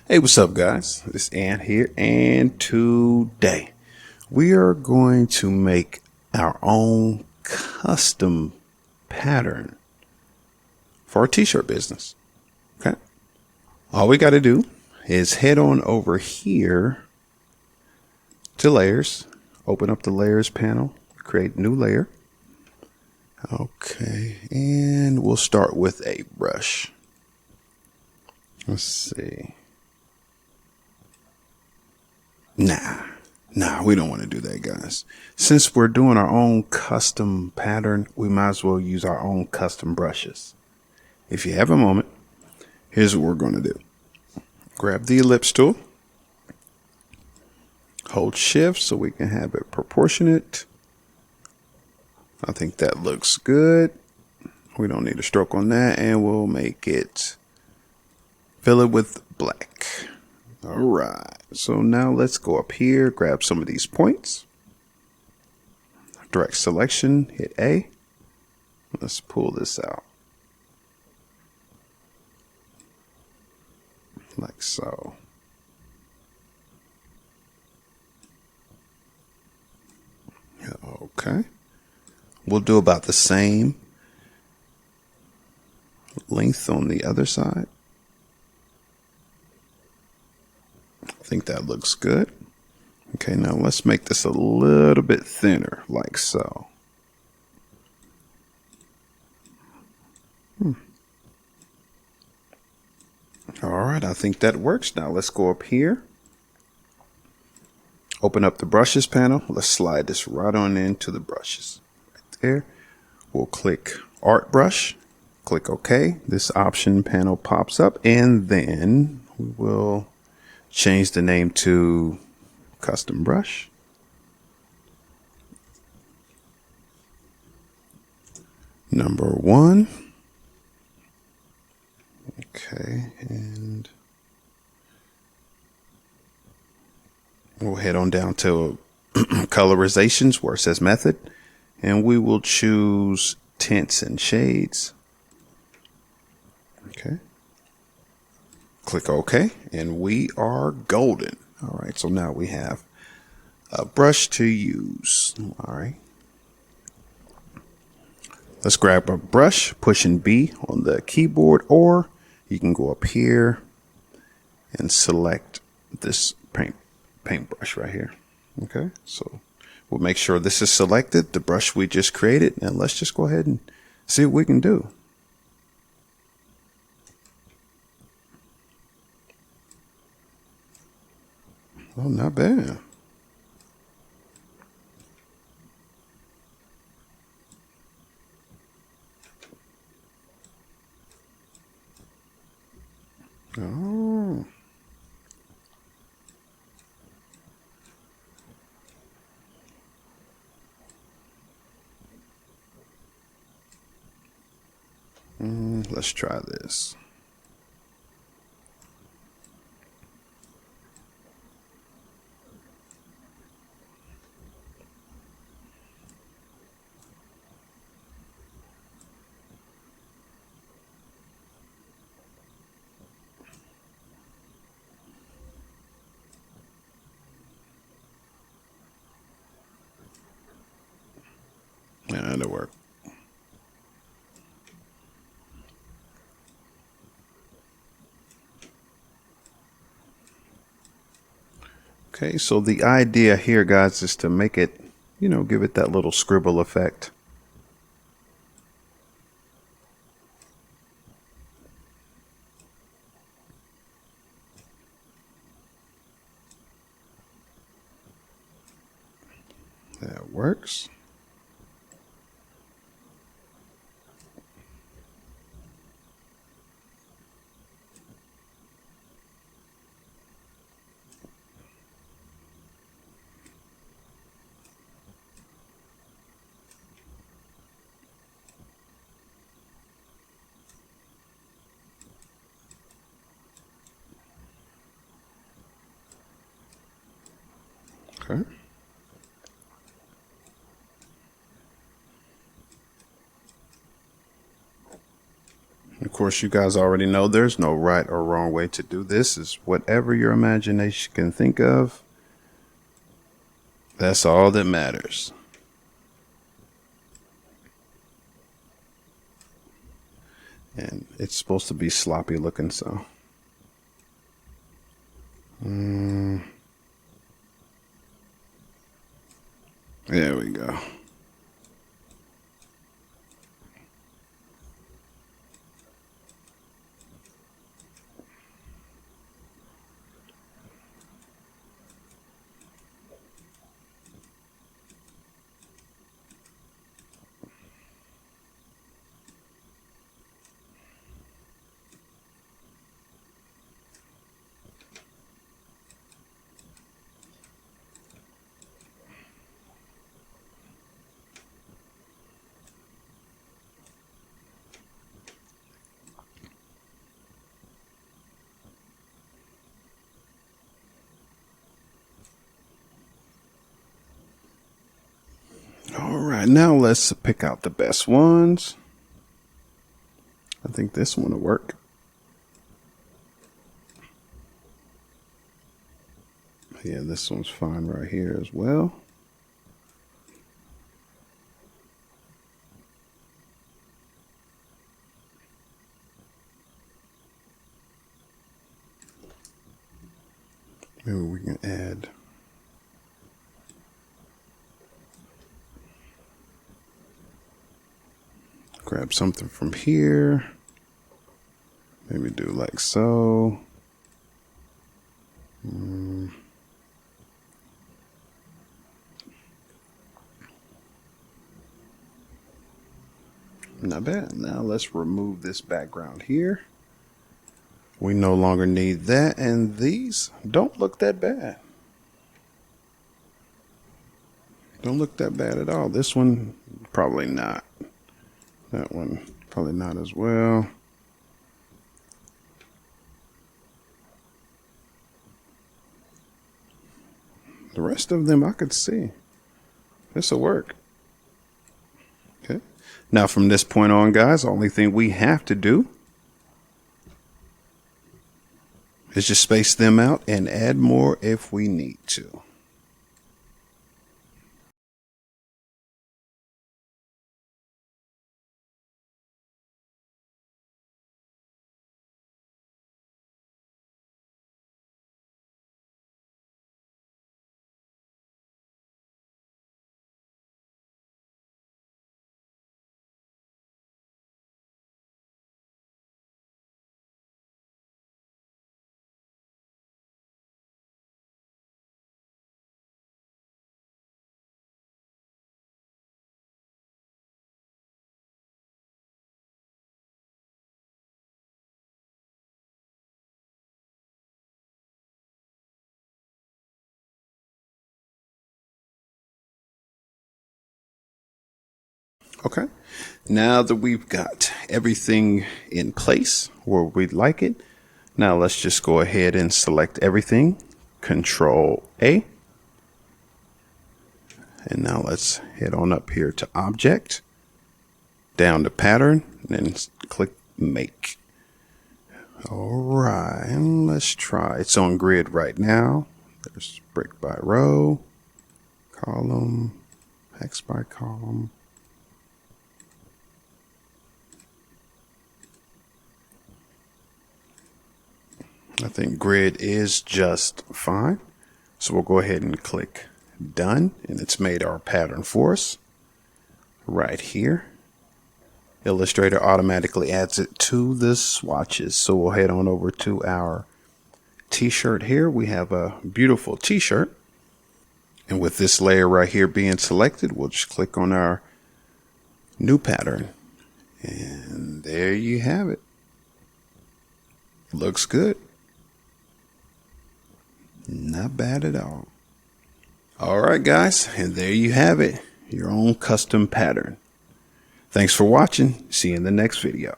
Hey, what's up, guys? It's Ant here, and today we are going to make our own custom pattern for our t-shirt business. Okay, all we got to do is head on over here to layers, open up the layers panel, create new layer. Okay, and we'll start with a brush. Let's see. Nah, we don't want to do that, guys. Since we're doing our own custom pattern, we might as well use our own custom brushes. If you have a moment, here's what we're going to do. Grab the ellipse tool, hold shift so we can have it proportionate. I think that looks good. We don't need a stroke on that, and we'll make it, fill it with black. All right, so now let's go up here, grab some of these points, direct selection, hit A. Let's pull this out like so. Okay, we'll do about the same length on the other side. I think that looks good. Okay, now let's make this a little bit thinner, like so. All right, I think that works. Now let's go up here, open up the brushes panel. Let's slide this right on into the brushes. Right there. We'll click Art Brush, click OK. This option panel pops up, and then we will change the name to Custom Brush. Number 1. Okay, and we'll head on down to colorizations where it says method, and we will choose tints and shades. Okay. Click OK, and we are golden. All right, so now we have a brush to use. All right. Let's grab a brush, pushing B on the keyboard, or you can go up here and select this paintbrush right here. Okay, so we'll make sure this is selected, the brush we just created, and let's just go ahead and see what we can do. Oh, not bad. Oh. Let's try this. Yeah, that'll work. Okay, so the idea here, guys, is to make it, give it that little scribble effect. That works. Okay. Of course, you guys already know there's no right or wrong way to do this. It's whatever your imagination can think of. That's all that matters. And it's supposed to be sloppy looking, so. There we go. All right, now let's pick out the best ones. I think this one will work. Yeah, this one's fine right here as well. Maybe we can add grab something from here. Maybe do like so. Not bad. Now let's remove this background here. We no longer need that, and these don't look that bad. Don't look that bad at all. This one, probably not. That one, probably not as well. The rest of them I could see. This will work. Okay. Now from this point on, guys, the only thing we have to do is just space them out and add more if we need to. Okay, now that we've got everything in place where we'd like it, now let's just go ahead and select everything, Control A. And now let's head on up here to Object, down to Pattern, and then click Make. All right, and let's try. It's on grid right now. There's brick by row, column, hex by column. I think grid is just fine. So we'll go ahead and click Done, and it's made our pattern for us right here. Illustrator automatically adds it to the swatches. So we'll head on over to our t-shirt here. We have a beautiful t-shirt. And with this layer right here being selected, we'll just click on our new pattern. And there you have it. Looks good. Not bad at all. All right, guys, and there you have it, your own custom pattern. Thanks for watching. See you in the next video.